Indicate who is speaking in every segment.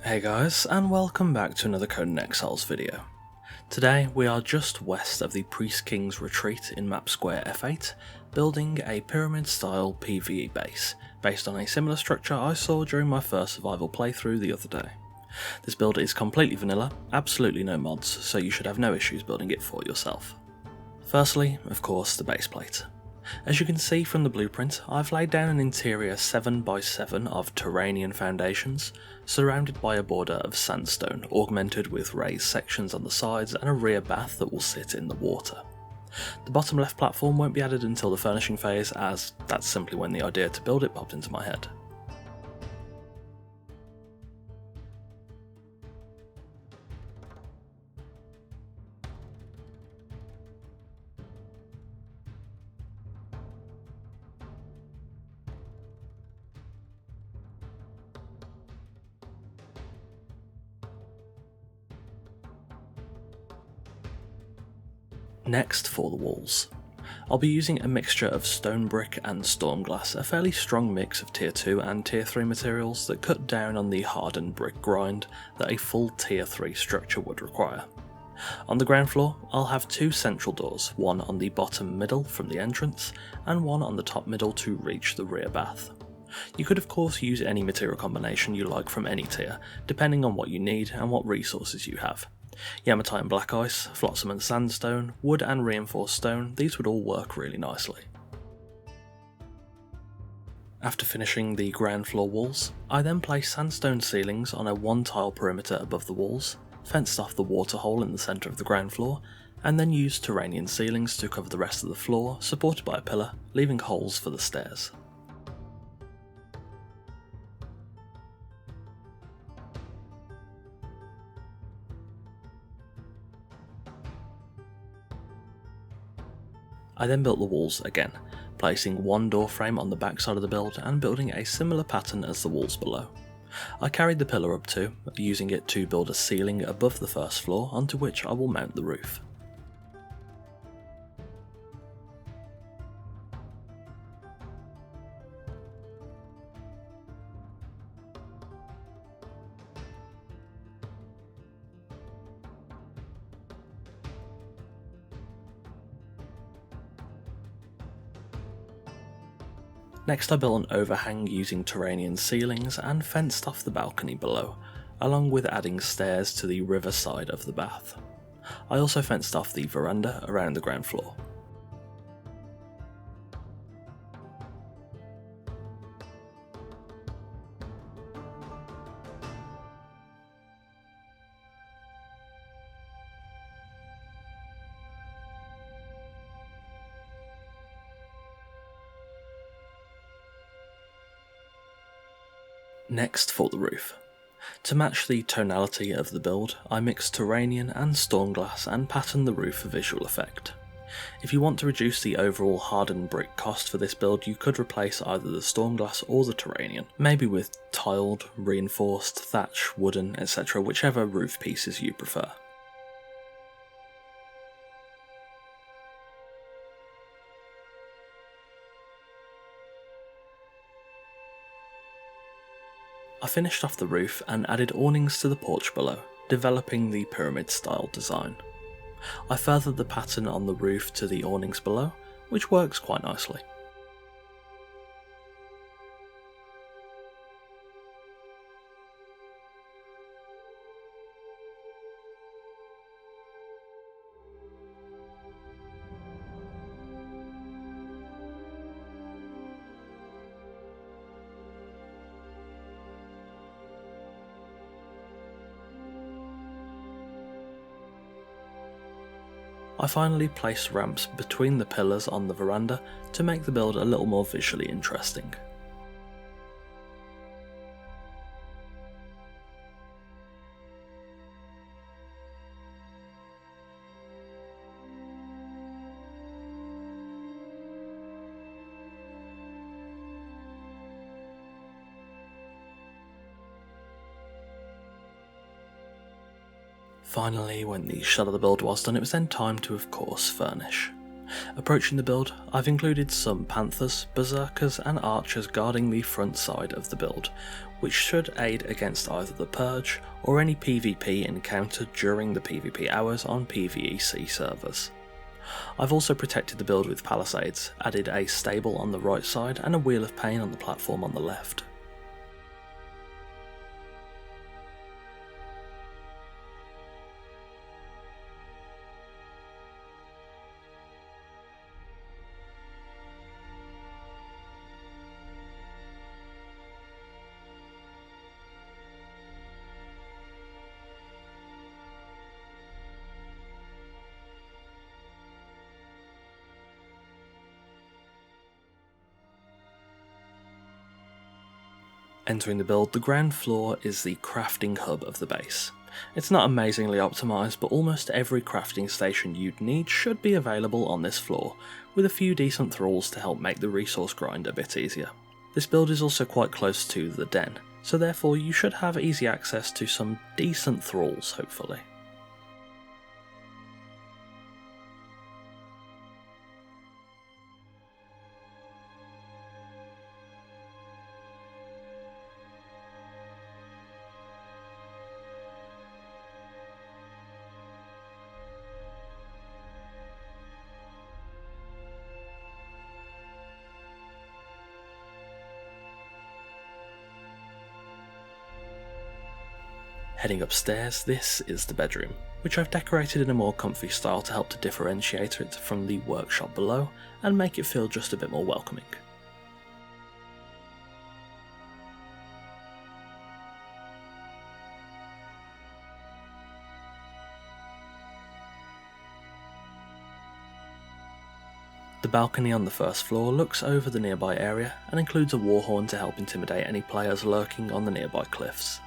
Speaker 1: Hey guys, and welcome back to another Conan Exiles video. Today we are just west of the Priest King's Retreat in map square F8, building a pyramid-style PvE base, based on a similar structure I saw during my first survival playthrough the other day. This build is completely vanilla, absolutely no mods, so you should have no issues building it for yourself. Firstly, of course, the baseplate. As you can see from the blueprint, I've laid down an interior 7x7 of Turanian foundations, surrounded by a border of sandstone augmented with raised sections on the sides and a rear bath that will sit in the water. The bottom left platform won't be added until the furnishing phase, as that's simply when the idea to build it popped into my head. Next, for the walls. I'll be using a mixture of Stonebrick and Stormglass, a fairly strong mix of tier 2 and tier 3 materials that cut down on the hardened brick grind that a full tier 3 structure would require. On the ground floor, I'll have two central doors, one on the bottom middle from the entrance, and one on the top middle to reach the rear bath. You could of course use any material combination you like from any tier, depending on what you need and what resources you have. Yamatite and black ice, flotsam and sandstone, wood and reinforced stone, these would all work really nicely. After finishing the ground floor walls, I then placed sandstone ceilings on a one tile perimeter above the walls, fenced off the water hole in the centre of the ground floor, and then used Turanian ceilings to cover the rest of the floor, supported by a pillar, leaving holes for the stairs. I then built the walls again, placing one door frame on the back side of the build and building a similar pattern as the walls below. I carried the pillar up too, using it to build a ceiling above the first floor onto which I will mount the roof. Next I built an overhang using Turanian ceilings and fenced off the balcony below, along with adding stairs to the river side of the bath. I also fenced off the veranda around the ground floor. Next, for the roof. To match the tonality of the build, I mixed Turanian and Stormglass and patterned the roof for visual effect. If you want to reduce the overall hardened brick cost for this build, you could replace either the Stormglass or the Turanian, maybe with tiled, reinforced, thatch, wooden, etc., whichever roof pieces you prefer. I finished off the roof and added awnings to the porch below, developing the pyramid-style design. I furthered the pattern on the roof to the awnings below, which works quite nicely. I finally placed ramps between the pillars on the veranda to make the build a little more visually interesting. Finally, when the shell of the build was done, it was then time to of course furnish. Approaching the build, I've included some panthers, berserkers and archers guarding the front side of the build, which should aid against either the purge or any PvP encountered during the PvP hours on PvE-C servers. I've also protected the build with palisades, added a stable on the right side and a wheel of pain on the platform on the left. Entering the build, the ground floor is the crafting hub of the base. It's not amazingly optimised, but almost every crafting station you'd need should be available on this floor, with a few decent thralls to help make the resource grind a bit easier. This build is also quite close to the den, so therefore you should have easy access to some decent thralls hopefully. Heading upstairs, this is the bedroom, which I've decorated in a more comfy style to help to differentiate it from the workshop below and make it feel just a bit more welcoming. The balcony on the first floor looks over the nearby area and includes a war horn to help intimidate any players lurking on the nearby cliffs.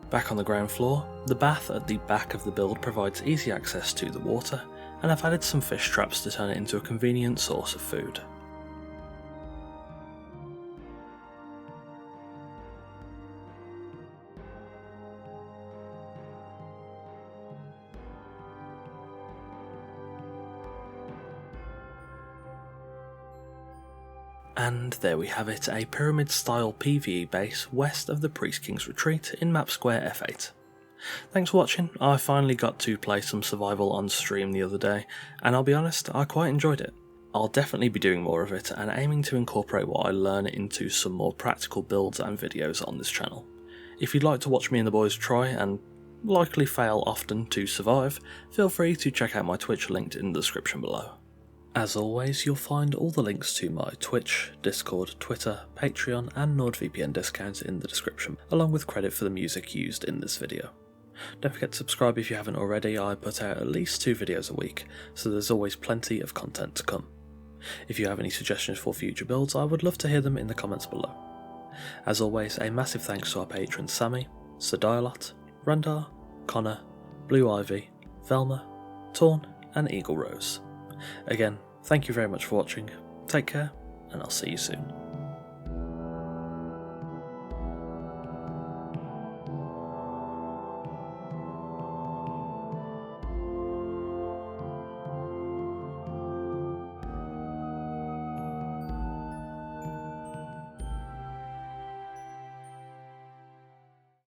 Speaker 1: Back on the ground floor, the bath at the back of the build provides easy access to the water, and I've added some fish traps to turn it into a convenient source of food. And there we have it, a pyramid-style PvE base west of the Priest King's Retreat in Map Square F8. Thanks for watching. I finally got to play some survival on stream the other day, and I'll be honest, I quite enjoyed it. I'll definitely be doing more of it and aiming to incorporate what I learn into some more practical builds and videos on this channel. If you'd like to watch me and the boys try and likely fail often to survive, feel free to check out my Twitch linked in the description below. As always, you'll find all the links to my Twitch, Discord, Twitter, Patreon and NordVPN discounts in the description, along with credit for the music used in this video. Don't forget to subscribe if you haven't already. I put out at least 2 videos a week, so there's always plenty of content to come. If you have any suggestions for future builds, I would love to hear them in the comments below. As always, a massive thanks to our patrons Sammy, Sir Dialot, Randar, Connor, Blue Ivy, Velma, Torn and Eagle Rose. Again, thank you very much for watching, take care, and I'll see you soon.